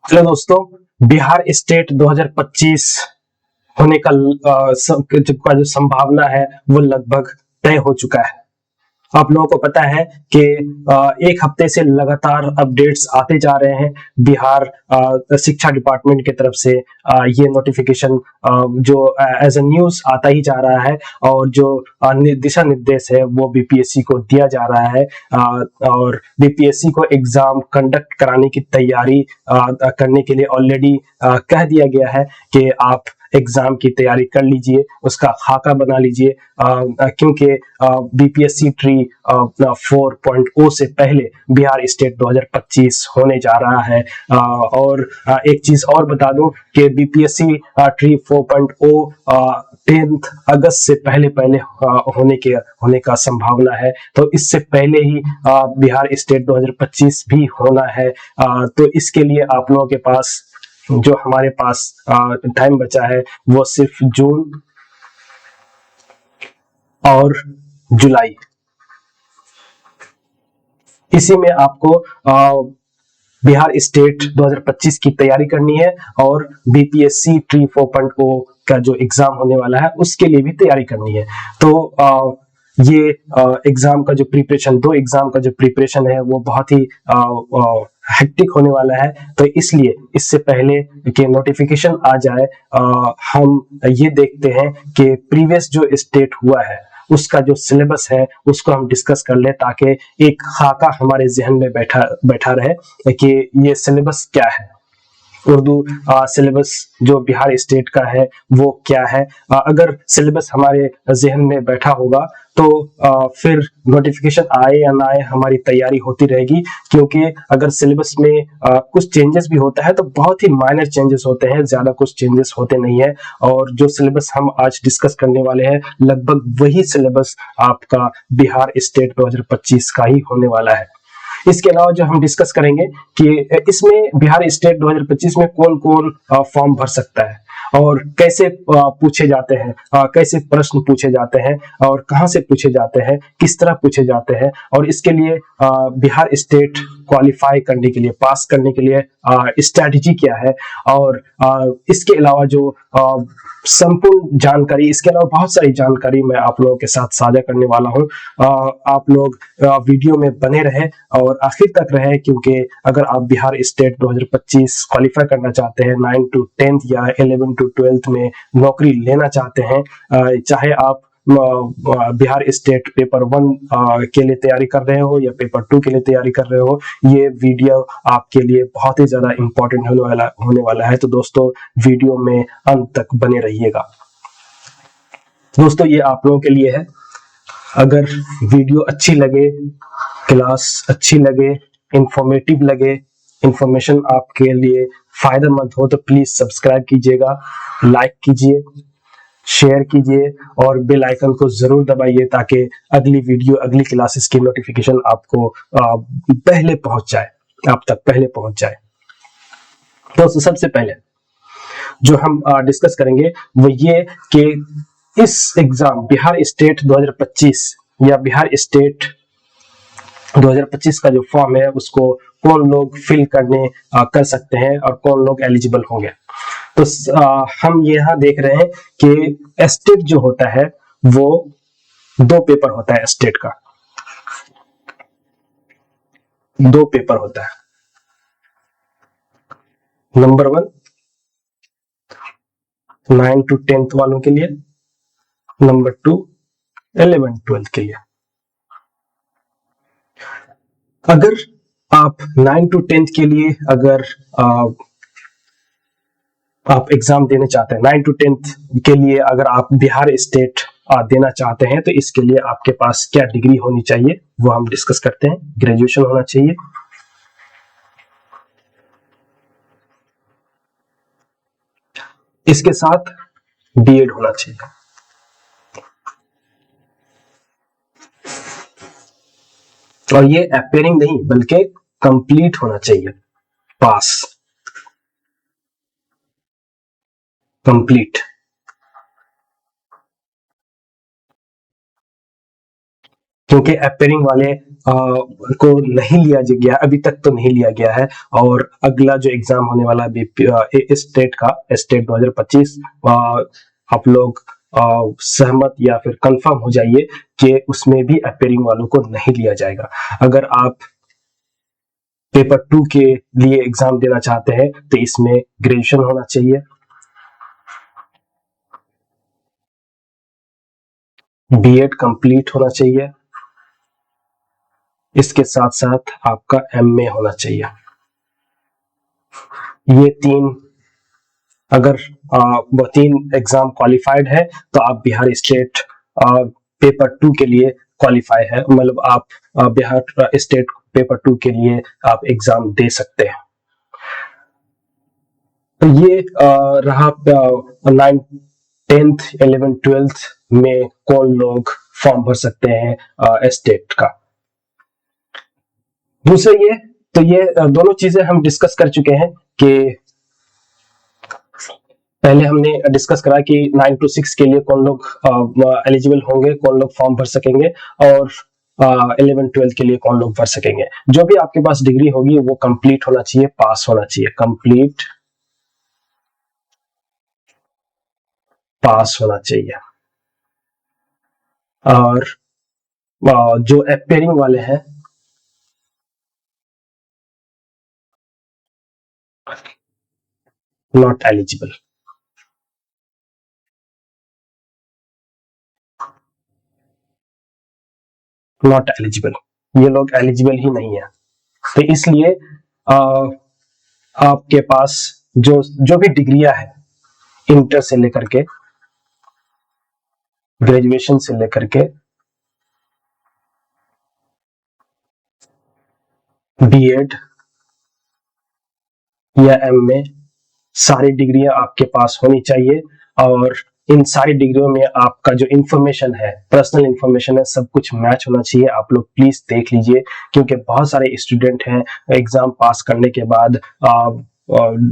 Hello दोस्तों, Bihar state 2025 होने का जो संभावना है वो लगभग तय हो चुका है। आप लोगों को पता है कि एक हफ्ते से लगातार अपडेट्स आते जा रहे हैं। बिहार शिक्षा डिपार्टमेंट की तरफ से ये नोटिफिकेशन जो एज ए न्यूज आता ही जा रहा है और जो दिशा निर्देश है वो बीपीएससी को दिया जा रहा है। और बीपीएससी को एग्जाम कंडक्ट कराने की तैयारी करने के लिए ऑलरेडी कह दिया गया है कि आप एग्जाम की तैयारी कर लीजिए, उसका खाका बना लीजिए, क्योंकि बीपीएससी ट्री 4.0 से पहले बिहार स्टेट 2025 होने जा रहा है। और एक चीज और बता दूं कि बीपीएससी ट्री 4.0 10 अगस्त से पहले पहले होने का संभावना है, तो इससे पहले ही बिहार स्टेट 2025 भी होना है। तो इसके लिए आप लोगों के पास जो हमारे पास टाइम बचा है वो सिर्फ जून और जुलाई। इसी में आपको बिहार स्टेट 2025 की तैयारी करनी है और बीपीएससी ट्री 4.0 का जो एग्जाम होने वाला है उसके लिए भी तैयारी करनी है। तो ये एग्जाम का जो प्रिपरेशन, दो एग्जाम का जो प्रिपरेशन है वो बहुत ही हेक्टिक होने वाला है। तो इसलिए इससे पहले कि नोटिफिकेशन आ जाए, हम ये देखते हैं कि प्रीवियस जो स्टेट हुआ है उसका जो सिलेबस है उसको हम डिस्कस कर ले, ताकि एक खाका हमारे जहन में बैठा रहे कि ये सिलेबस क्या है। उर्दू सिलेबस जो बिहार स्टेट का है वो क्या है। अगर सिलेबस हमारे जहन में बैठा होगा तो फिर नोटिफिकेशन आए या ना आए हमारी तैयारी होती रहेगी, क्योंकि अगर सिलेबस में कुछ चेंजेस भी होता है तो बहुत ही माइनर चेंजेस होते हैं, ज्यादा कुछ चेंजेस होते नहीं है। और जो सिलेबस हम आज डिस्कस करने वाले हैं लगभग वही सिलेबस आपका बिहार स्टेट 2025 का ही होने वाला है। इसके अलावा जो हम डिस्कस करेंगे कि इसमें बिहार स्टेट 2025 में कौन कौन फॉर्म भर सकता है और कैसे पूछे जाते हैं, कैसे प्रश्न पूछे जाते हैं और कहां से पूछे जाते हैं, किस तरह पूछे जाते हैं, और इसके लिए बिहार स्टेट क्वालिफाई करने के लिए, पास करने के लिए स्ट्रैटेजी क्या है। और इसके अलावा जो संपूर्ण जानकारी, इसके अलावा बहुत सारी जानकारी मैं आप लोगों के साथ साझा करने वाला हूं। आप लोग वीडियो में बने रहे और आखिर तक रहे, क्योंकि अगर आप बिहार स्टेट 2025 क्वालिफाई करना चाहते हैं, 9 to 10th या 11 to 12th में नौकरी लेना चाहते हैं, चाहे आप बिहार स्टेट पेपर 1 के लिए तैयारी कर रहे हो या पेपर 2 के लिए तैयारी कर रहे हो, ये वीडियो आपके लिए बहुत ही ज्यादा इंपॉर्टेंट होने वाला है। तो दोस्तों वीडियो में अंत तक बने रहिएगा। दोस्तों ये आप लोगों के लिए है। अगर वीडियो अच्छी लगे, क्लास अच्छी लगे, इंफॉर्मेटिव लगे, इंफॉर्मेशन आपके लिए फायदेमंद हो तो प्लीज सब्सक्राइब कीजिएगा, लाइक कीजिए, शेयर कीजिए और बेल आइकन को जरूर दबाइए, ताकि अगली वीडियो, अगली क्लासेस की नोटिफिकेशन आपको पहले पहुंच जाए, आप तक पहले पहुंच जाए। तो सबसे पहले जो हम डिस्कस करेंगे वो ये कि इस एग्जाम बिहार स्टेट 2025 या बिहार स्टेट 2025 का जो फॉर्म है उसको कौन लोग फिल कर सकते हैं और कौन लोग एलिजिबल होंगे। तो हम यहाँ देख रहे हैं कि स्टेट जो होता है वो 2 पेपर होता है। स्टेट का 2 पेपर होता है। नंबर 1 9 to 10th वालों के लिए, नंबर 2 11 12 के लिए। अगर आप 9 to 10th के लिए अगर आप एग्जाम देने चाहते हैं, 9 to 10th के लिए अगर आप बिहार स्टेट देना चाहते हैं, तो इसके लिए आपके पास क्या डिग्री होनी चाहिए वो हम डिस्कस करते हैं। ग्रेजुएशन होना चाहिए, इसके साथ बीएड होना चाहिए, और ये अपेयरिंग नहीं बल्कि कंप्लीट होना चाहिए, पास, कंप्लीट। क्योंकि अपेयरिंग वाले को नहीं लिया गया, अभी तक तो नहीं लिया गया है। और अगला जो एग्जाम होने वाला है स्टेट का, स्टेट 2025, आप लोग सहमत या फिर कंफर्म हो जाइए कि उसमें भी अपेयरिंग वालों को नहीं लिया जाएगा। अगर आप पेपर 2 के लिए एग्जाम देना चाहते हैं तो इसमें ग्रेजुएशन होना चाहिए, बीएड कंप्लीट होना चाहिए, इसके साथ साथ आपका एमए होना चाहिए। ये तीन, अगर वो तीन एग्जाम क्वालिफाइड है तो आप बिहार स्टेट पेपर 2 के लिए क्वालिफाई है, मतलब आप बिहार स्टेट पेपर 2 के लिए आप एग्जाम दे सकते हैं। तो ये रहा 9th 10th 11th 12th में कौन लोग फॉर्म भर सकते हैं स्टेट का। दूसरा ये दोनों चीजें हम डिस्कस कर चुके हैं कि पहले हमने डिस्कस करा कि 9 to 6 के लिए कौन लोग एलिजिबल होंगे, कौन लोग फॉर्म भर सकेंगे, और 11 12 के लिए कौन लोग भर सकेंगे। जो भी आपके पास डिग्री होगी वो कंप्लीट होना चाहिए, पास होना चाहिए, कंप्लीट पास होना चाहिए। और जो अपेयरिंग वाले हैं नॉट एलिजिबल, नॉट एलिजिबल, ये लोग एलिजिबल ही नहीं है। तो इसलिए आपके पास जो भी डिग्रियां है, इंटर से लेकर के ग्रेजुएशन से लेकर के बीएड या एमए, सारी डिग्रियां आपके पास होनी चाहिए। और इन सारी डिग्रियों में आपका जो इंफॉर्मेशन है, पर्सनल इंफॉर्मेशन है, सब कुछ मैच होना चाहिए। आप लोग प्लीज देख लीजिए, क्योंकि बहुत सारे स्टूडेंट हैं एग्जाम पास करने के बाद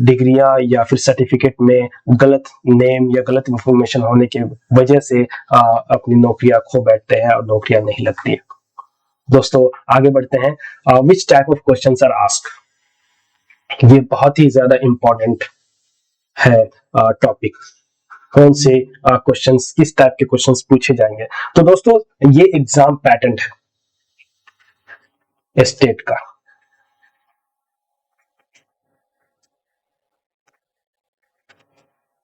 डिग्रियां या फिर सर्टिफिकेट में गलत नेम या गलत इंफॉर्मेशन होने की वजह से अपनी नौकरियां खो बैठते हैं और नौकरियां नहीं लगती है। दोस्तों आगे बढ़ते हैं। Which type of questions are asked, ये बहुत ही ज्यादा इंपॉर्टेंट है टॉपिक। कौन से क्वेश्चंस, किस टाइप के क्वेश्चंस पूछे जाएंगे। तो दोस्तों ये एग्जाम पैटर्न है स्टेट का।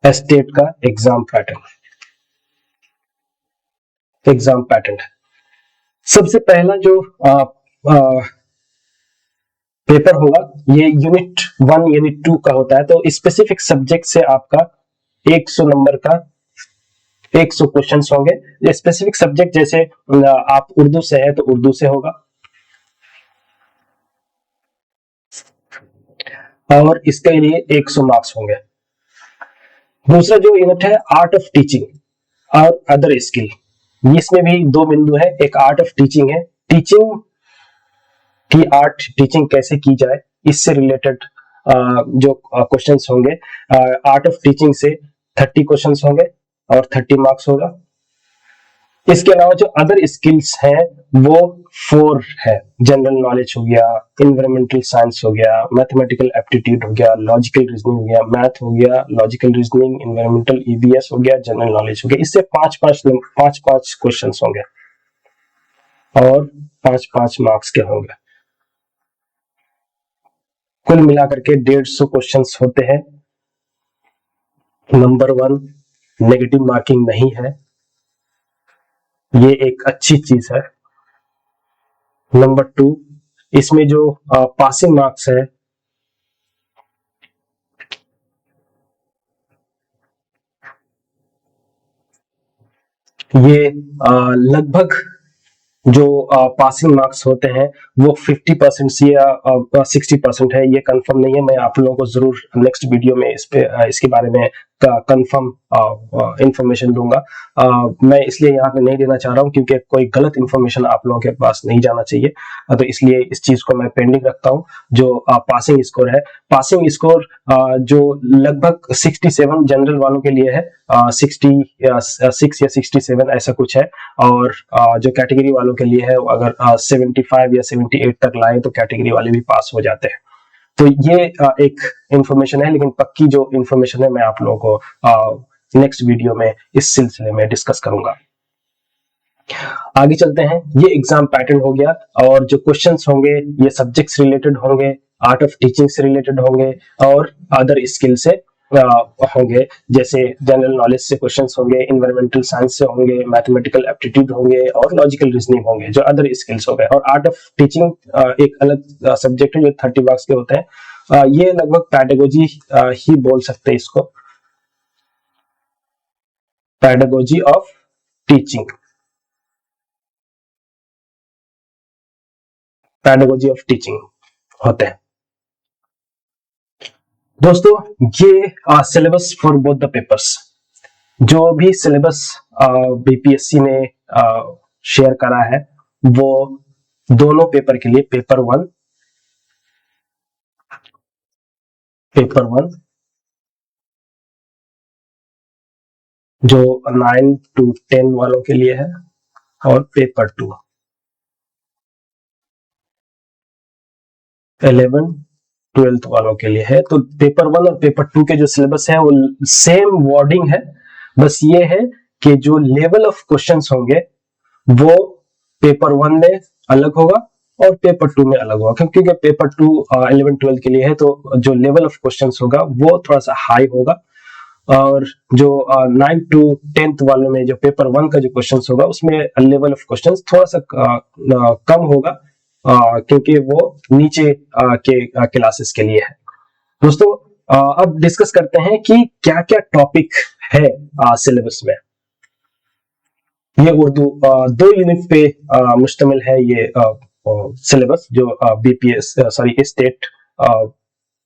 स्टेट का एग्जाम पैटर्न है। सबसे पहला जो पेपर होगा ये यूनिट 1 यूनिट 2 का होता है। तो स्पेसिफिक सब्जेक्ट से आपका 100 नंबर का 100 क्वेश्चंस होंगे। स्पेसिफिक सब्जेक्ट जैसे आप उर्दू से है तो उर्दू से होगा, और इसके लिए 100 मार्क्स होंगे। दूसरा जो यूनिट है आर्ट ऑफ टीचिंग और अदर स्किल, इसमें भी दो बिंदु है। एक आर्ट ऑफ टीचिंग है, टीचिंग की आर्ट, टीचिंग कैसे की जाए, इससे रिलेटेड जो क्वेश्चंस होंगे। आर्ट ऑफ टीचिंग से 30 क्वेश्चंस होंगे और 30 मार्क्स होगा। इसके अलावा जो अदर स्किल्स हैं वो 4 है। जनरल नॉलेज हो गया, इन्वायरमेंटल साइंस हो गया, मैथमेटिकल एप्टीट्यूड हो गया, लॉजिकल रीजनिंग हो गया, मैथ हो गया, लॉजिकल रीजनिंग, इन्वायरमेंटल ईवीएस हो गया, जनरल नॉलेज हो गया। इससे 5-5 क्वेश्चंस होंगे और 5-5 मार्क्स के होंगे। कुल मिलाकर के 150 क्वेश्चंस होते हैं। नंबर 1 नेगेटिव मार्किंग नहीं है, ये एक अच्छी चीज है। नंबर 2 इसमें जो पासिंग मार्क्स है ये लगभग जो पासिंग मार्क्स होते हैं वो 50% से या 60% है, ये कंफर्म नहीं है। मैं आप लोगों को जरूर नेक्स्ट वीडियो में इसके बारे में का कंफर्म इंफॉर्मेशन दूंगा। मैं इसलिए यहाँ पे नहीं देना चाह रहा हूँ क्योंकि कोई गलत इंफॉर्मेशन आप लोगों के पास नहीं जाना चाहिए, तो इसलिए इस चीज को मैं पेंडिंग रखता हूँ। जो पासिंग स्कोर है, पासिंग स्कोर जो लगभग 67 जनरल वालों के लिए है, 66 या 67 ऐसा कुछ है, और जो कैटेगरी वालों के लिए है अगर 75 या 78 तक लाए तो कैटेगरी वाले भी पास हो जाते हैं। तो ये एक इंफॉर्मेशन है, लेकिन पक्की जो इंफॉर्मेशन है मैं आप लोगों को नेक्स्ट वीडियो में इस सिलसिले में डिस्कस करूंगा। आगे चलते हैं। ये एग्जाम पैटर्न हो गया, और जो क्वेश्चंस होंगे ये सब्जेक्ट्स रिलेटेड होंगे, आर्ट ऑफ टीचिंग से रिलेटेड होंगे, और अदर स्किल से होंगे, जैसे जनरल नॉलेज से क्वेश्चंस होंगे, इन्वायरमेंटल साइंस से होंगे, मैथमेटिकल एप्टीट्यूड होंगे, और लॉजिकल रीजनिंग होंगे, जो अदर स्किल्स हो गए। और आर्ट ऑफ टीचिंग एक अलग सब्जेक्ट है जो 30 मार्क्स के होते हैं। ये लगभग पैडागोजी ही बोल सकते हैं इसको, pedagogy of teaching, pedagogy of teaching होते हैं। दोस्तों ये syllabus for both the papers, जो भी सिलेबस बीपीएससी ने शेयर करा है वो दोनों पेपर के लिए, पेपर 1 जो 9 to 10 वालों के लिए है, और पेपर 2 11 12 वालों के लिए है। तो पेपर 1 और पेपर 2 के जो सिलेबस है वो सेम वर्डिंग है, बस ये है कि जो लेवल ऑफ क्वेश्चंस होंगे वो पेपर 1 में अलग होगा और पेपर 2 में अलग होगा, क्योंकि पेपर 2 11 12 के लिए है, तो जो लेवल ऑफ क्वेश्चंस होगा वो थोड़ा सा हाई होगा, और जो 9 to 10 वालों में जो पेपर 1 का जो क्वेश्चंस होगा उसमें लेवल ऑफ क्वेश्चंस थोड़ा सा कम होगा, क्योंकि वो नीचे के क्लासेस के लिए है। दोस्तों अब डिस्कस करते हैं कि क्या क्या टॉपिक है सिलेबस में। ये उर्दू 2 यूनिट पे मुश्तमिल है ये सिलेबस, जो बीपीएस स्टेट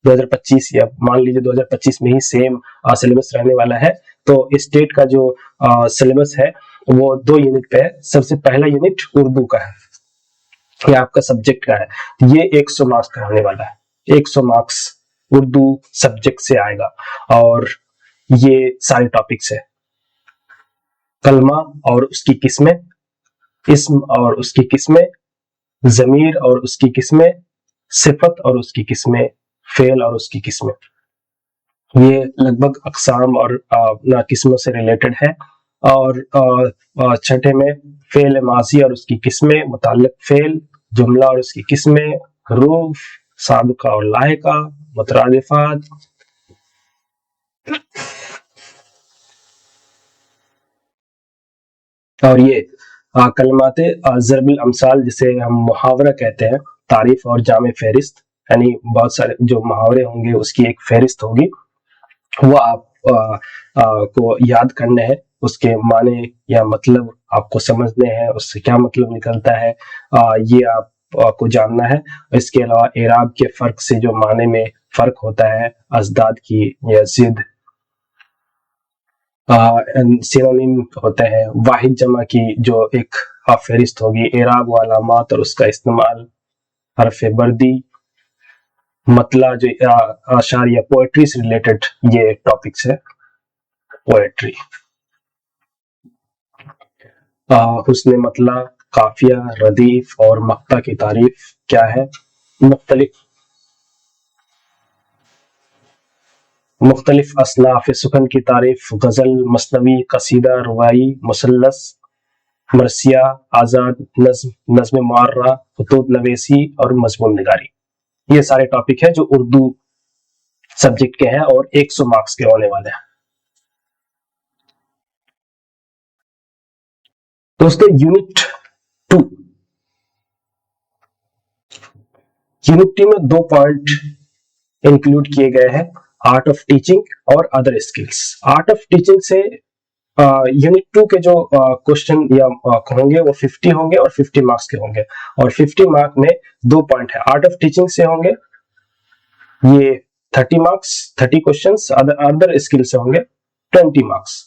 2025 या मान लीजिए 2025 में ही सेम सिलेबस रहने वाला है। तो स्टेट का जो सिलेबस है वो 2 यूनिट पे है। सबसे पहला यूनिट उर्दू का है, ये आपका सब्जेक्ट का है, ये 100 मार्क्स का होने वाला है। 100 मार्क्स उर्दू सब्जेक्ट से आएगा, और ये सारे टॉपिक्स है। कलमा और उसकी किस्में, इस्म और उसकी किस्में, जमीर और उसकी किस्में, सिफत और उसकी किस्में, फेल और उसकी किस्में, ये लगभग अकसाम और किस्मों से रिलेटेड है। और छठे में फेल माजी और उसकी किस्में, मुताल्लिक फेल, जुमला और उसकी किस्में, हरूफ, साबिका और लाहिका, मुतरादिफात, और ये कलमाते ज़रबुल अमसाल जिसे हम मुहावरा कहते हैं, तारीफ और जामे फहरिस्त, यानी बहुत सारे जो मुहावरे होंगे उसकी एक फहरिस्त होगी, वो आप को याद करने हैं, उसके माने या मतलब आपको समझने हैं, उससे क्या मतलब निकलता है ये आपको जानना है। इसके अलावा एराब के फर्क से जो माने में फर्क होता है, अजदाद की या जिद, सिनोनिम होते हैं, वाहिद जमा की जो एक फहरिस्त होगी, एराब वाला मात और उसका इस्तेमाल, हरफ बर्दी, मतला जो आशार या पोएट्री से रिलेटेड ये टॉपिक्स है, पोएट्री, हुस्न मतला, काफिया, रदीफ और मक्ता की तारीफ क्या है, मुख्तलिफ असनाफ सुखन की तारीफ, गजल, मसनवी, कसीदा, रुबाई, मुसल्लस, मरसिया, आजाद, नज्म मुअर्रा, खुतूत नवेसी और मजमून निगारी, ये सारे टॉपिक है जो उर्दू सब्जेक्ट के हैं और 100 मार्क्स के होने वाले हैं। दोस्तों यूनिट 2 में 2 पॉइंट इंक्लूड किए गए हैं, आर्ट ऑफ टीचिंग और other skills. Art of teaching से यूनिट 2 के जो क्वेश्चन या होंगे वो 50 होंगे और 50 मार्क्स के होंगे, और 50 मार्क में 2 पॉइंट है, आर्ट ऑफ टीचिंग से होंगे ये 30 मार्क्स, 30 क्वेश्चंस, अदर स्किल से होंगे 20 मार्क्स।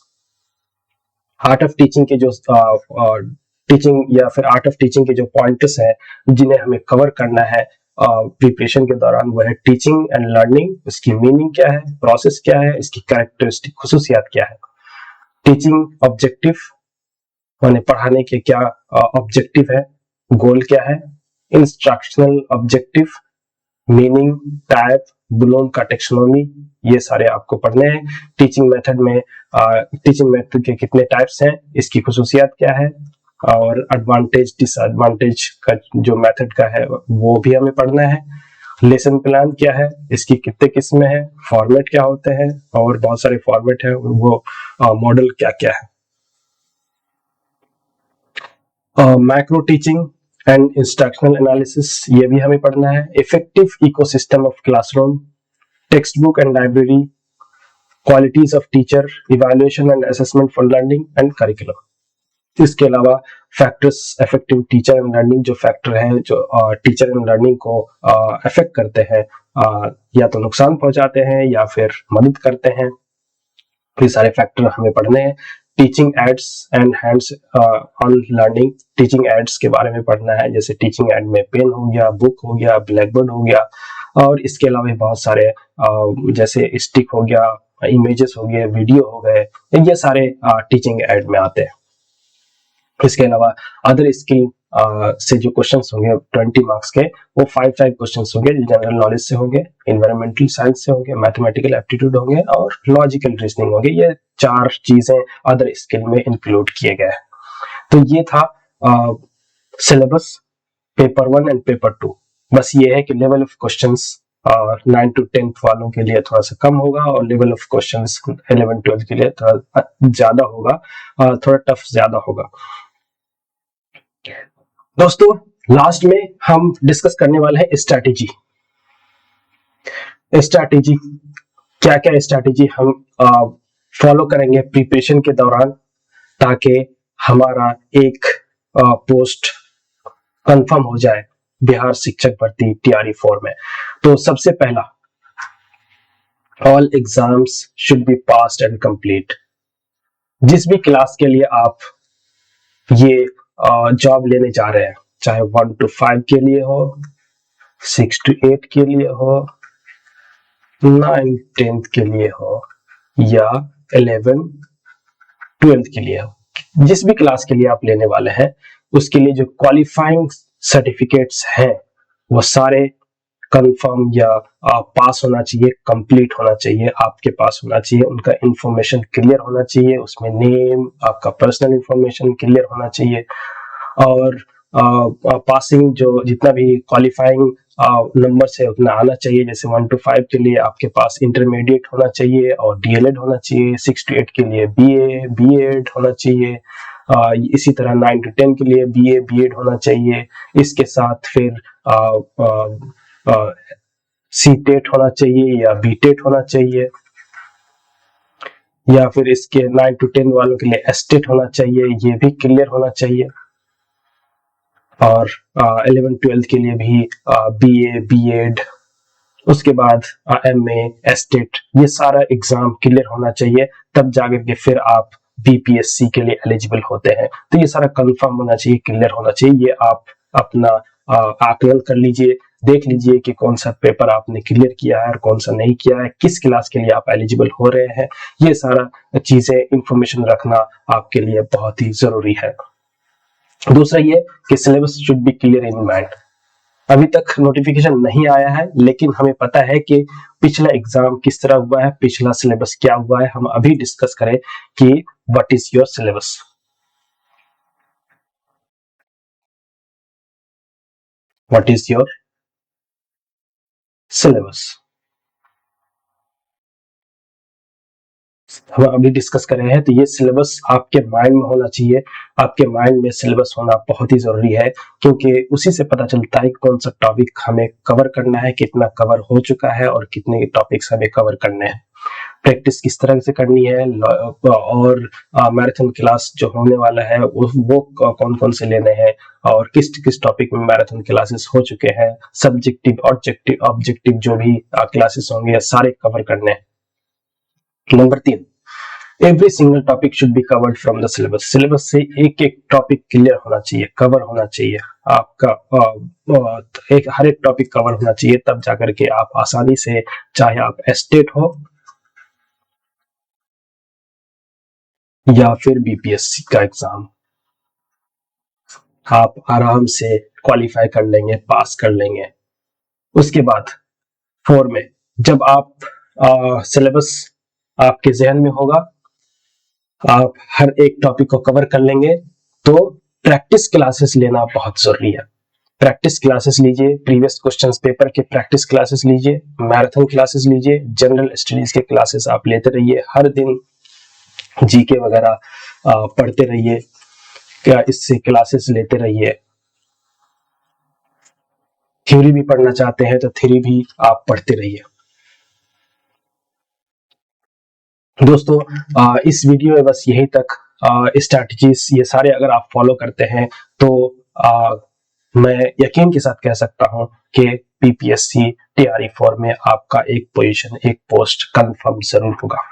आर्ट ऑफ टीचिंग के जो टीचिंग या फिर आर्ट ऑफ टीचिंग के जो पॉइंट्स है जिन्हें हमें कवर करना है प्रिपरेशन के दौरान, वो है टीचिंग एंड लर्निंग, इसकी मीनिंग क्या है, प्रोसेस क्या है, इसकी कैरेक्टरिस्टिक खुसूसियात क्या है, टीचिंग ऑब्जेक्टिव माने पढ़ाने के क्या ऑब्जेक्टिव है, गोल क्या है, instructional objective, meaning, type, Bloom का टेक्सोनॉमी, ये सारे आपको पढ़ने हैं। टीचिंग मेथड में टीचिंग मेथड के कितने टाइप्स हैं, इसकी खुसूसियात क्या है, और एडवांटेज डिसएडवांटेज का जो मेथड का है वो भी हमें पढ़ना है। लेसन प्लान क्या है, इसकी कितने किस्में हैं, फॉर्मेट क्या होते हैं, और बहुत सारे फॉर्मेट है, वो मॉडल क्या क्या है। Macro teaching and instructional analysis, ये भी हमें पढ़ना है। Effective ecosystem of classroom, text book and library, qualities of teacher, evaluation and assessment for learning and curriculum. इसके अलावा factors affecting teacher and learning, जो फैक्टर हैं जो टीचर एंड लर्निंग को अफेक्ट करते हैं, या तो नुकसान पहुंचाते हैं या फिर मदद करते हैं, ये सारे फैक्टर हमें पढ़ने हैं। Teaching ads and hands on learning, teaching ads के बारे में पढ़ना है, जैसे टीचिंग एड में पेन हो गया, बुक हो गया, ब्लैक बोर्ड हो गया, और इसके अलावा बहुत सारे जैसे स्टिक हो गया, इमेजेस हो गए, वीडियो हो गए, ये सारे टीचिंग एड में आते हैं। इसके अलावा अदर स्किल से जो क्वेश्चंस होंगे 20 मार्क्स के, वो 5 क्वेश्चंस होंगे, जनरल नॉलेज से होंगे, एनवायरमेंटल साइंस से होंगे, मैथमेटिकल एप्टीट्यूड होंगे और लॉजिकल रीजनिंग होंगे। ये 4 चीजें अदर स्किल में इंक्लूड किए गए हैं। तो ये था सिलेबस पेपर 1 एंड पेपर 2। बस ये है कि लेवल ऑफ क्वेश्चंस 9 to 10 वालों के लिए थोड़ा सा कम होगा और लेवल ऑफ क्वेश्चंस 11-12 के लिए थोड़ा ज्यादा होगा, थोड़ा टफ ज्यादा होगा। दोस्तों लास्ट में हम डिस्कस करने वाले हैं स्ट्रैटेजी। स्ट्रैटेजी क्या क्या स्ट्रैटेजी हम फॉलो करेंगे प्रिपरेशन के दौरान, ताकि हमारा एक पोस्ट कंफर्म हो जाए बिहार शिक्षक भर्ती TRE 4 में। तो सबसे पहला, all exams should be passed and complete. जिस भी क्लास के लिए आप ये जॉब लेने जा रहे हैं, चाहे 1 to 5 के लिए हो, 6 to 8 के लिए हो, 9-10 के लिए हो, या 11-12 के लिए हो, जिस भी क्लास के लिए आप लेने वाले हैं, उसके लिए जो क्वालिफाइंग सर्टिफिकेट्स हैं वो सारे कंफर्म या पास होना चाहिए, कंप्लीट होना चाहिए, आपके पास होना चाहिए, उनका इंफॉर्मेशन क्लियर होना चाहिए, उसमें नेम, आपका पर्सनल इंफॉर्मेशन क्लियर होना चाहिए, और पासिंग जो जितना भी क्वालिफाइंग नंबर है उतना आना चाहिए। जैसे 1 to 5 के लिए आपके पास इंटरमीडिएट होना चाहिए और DLED होना चाहिए, 6 to 8 के लिए BA B.Ed होना चाहिए, इसी तरह 9 to 10 के लिए BA B.Ed होना चाहिए। इसके साथ फिर C.TET होना चाहिए या B.TET होना चाहिए, या फिर इसके 9 to 10 वालों के लिए S.TET होना चाहिए, ये भी क्लियर होना चाहिए। और 11-12 के लिए भी BA B.Ed, उसके बाद MA S.TET, ये सारा एग्जाम क्लियर होना चाहिए, तब जाकर के फिर आप BPSC के लिए एलिजिबल होते हैं। तो ये सारा कंफर्म होना चाहिए, क्लियर होना चाहिए। ये आप अपना आकलन कर लीजिए, देख लीजिए कि कौन सा पेपर आपने क्लियर किया है और कौन सा नहीं किया है, किस क्लास के लिए आप एलिजिबल हो रहे हैं, ये सारा चीजें इंफॉर्मेशन रखना आपके लिए बहुत ही जरूरी है। दूसरा ये कि syllabus should be clear in mind. अभी तक नोटिफिकेशन नहीं आया है, लेकिन हमें पता है कि पिछला एग्जाम किस तरह हुआ है, पिछला सिलेबस क्या हुआ है। हम अभी डिस्कस करें कि what is your syllabus. What is your syllabus, हम अभी डिस्कस कर रहे हैं। तो ये सिलेबस आपके माइंड में होना चाहिए। आपके माइंड में सिलेबस होना बहुत ही जरूरी है, क्योंकि उसी से पता चलता है कौन सा टॉपिक हमें कवर करना है, कितना कवर हो चुका है और कितने टॉपिक्स हमें कवर करने हैं, प्रैक्टिस किस तरह से करनी है, और मैराथन क्लास जो होने वाला है वो कौन कौन से लेने हैं, और किस किस टॉपिक में मैराथन क्लासेस हो चुके हैं, सब्जेक्टिव ऑब्जेक्टिव जो भी क्लासेस होंगे सारे कवर करने हैं। Number 3, every single topic should be covered from the syllabus. Syllabus से एक एक टॉपिक क्लियर होना चाहिए, कवर होना चाहिए आपका। एक हर एक टॉपिक कवर होना चाहिए, तब जाकर के आप आसानी से, चाहे आप एस्टेट हो या फिर बीपीएससी का एग्जाम, आप आराम से क्वालिफाई कर लेंगे, पास कर लेंगे। उसके बाद 4 में जब आप सिलेबस आपके जहन में होगा, आप हर एक टॉपिक को कवर कर लेंगे, तो प्रैक्टिस क्लासेस लेना बहुत जरूरी है। प्रैक्टिस क्लासेस लीजिए, प्रीवियस क्वेश्चंस पेपर के प्रैक्टिस क्लासेस लीजिए, मैराथन क्लासेस लीजिए, जनरल स्टडीज के क्लासेस आप लेते रहिए, हर दिन जीके वगैरह पढ़ते रहिए, क्या इससे क्लासेस लेते रहिए। थ्योरी भी पढ़ना चाहते हैं तो थ्योरी भी आप पढ़ते रहिए। दोस्तों इस वीडियो में बस यही तक। स्ट्रैटेजीज ये सारे अगर आप फॉलो करते हैं तो मैं यकीन के साथ कह सकता हूं कि पीपीएससी टीआरई 4 में आपका एक पोजीशन, एक पोस्ट कंफर्म जरूर होगा।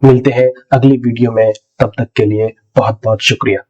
मिलते हैं अगली वीडियो में, तब तक के लिए बहुत बहुत शुक्रिया।